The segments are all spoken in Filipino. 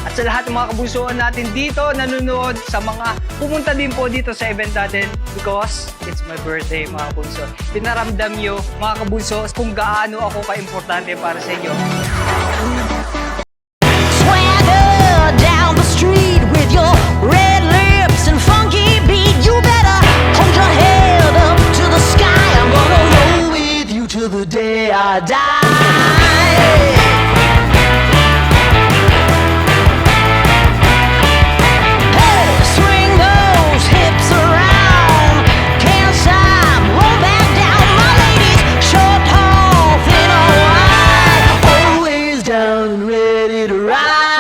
At sa lahat ng mga kabunsuan natin dito, nanonood, sa mga pumunta din po dito sa event natin because it's my birthday, mga kabunso. Pinaramdam nyo, mga kabunso, kung gaano ako ka-importante para sa inyo. Swagger down the street with your red lips and funky beat. You better hold your head up to the sky. I'm gonna roll with you till the day I die. Hey, swing those hips around. Can't stop, roll back down. My ladies, short, tall, thin or wide, always down and ready to ride.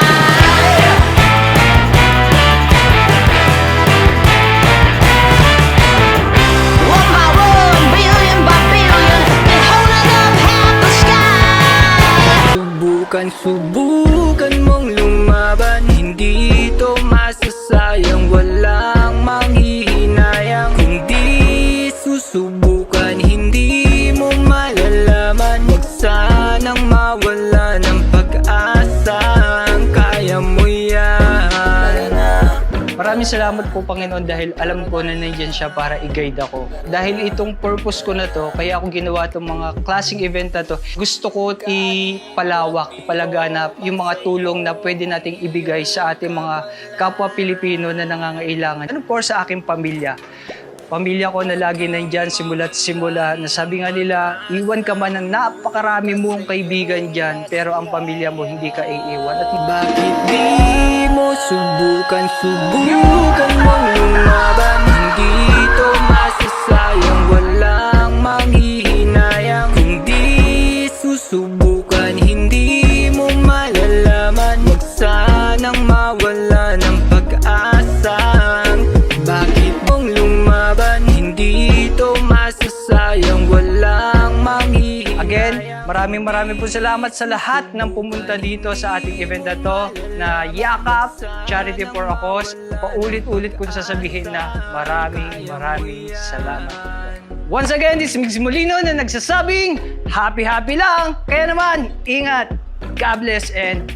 One by one, billion by billion, and holding up half the sky. Subukan mong lumaban, hindi ito masasayang, walang manghihinayang. Kung di susubukan, hindi mo malalaman. Huwag sanang mawala ng pag-asa, kaya mo yan. Maraming salamat po, Panginoon, dahil alam ko na nandiyan siya para i-guide ako. Dahil itong purpose ko na to, kaya ako ginawa itong mga klaseng event na to. Gusto ko ipalawak, ipalaganap yung mga tulong na pwede nating ibigay sa ating mga kapwa Pilipino na nangangailangan. And of course, sa aking pamilya. Pamilya ko na lagi nandyan, simula't simula. Nasabi nga nila, iwan ka man ng napakarami mong kaibigan dyan, pero ang pamilya mo hindi ka iiwan. At bakit di mo subukan mong lumaban? Hindi ito masasayang, walang manghihinayang. Kung di susubukan, hindi mo malalaman. Huwag sanang mawala ng pag-asa. Bakit mong lumaban? Hindi ito masasayang, walang manghihinayang. Again, maraming po salamat sa lahat ng pumunta dito sa ating event na to na Yakap Charity for a Cause. Paulit-ulit kong sasabihin na maraming salamat. Once again, this is Migs Molino na nagsasabing happy lang. Kaya naman, ingat, God bless and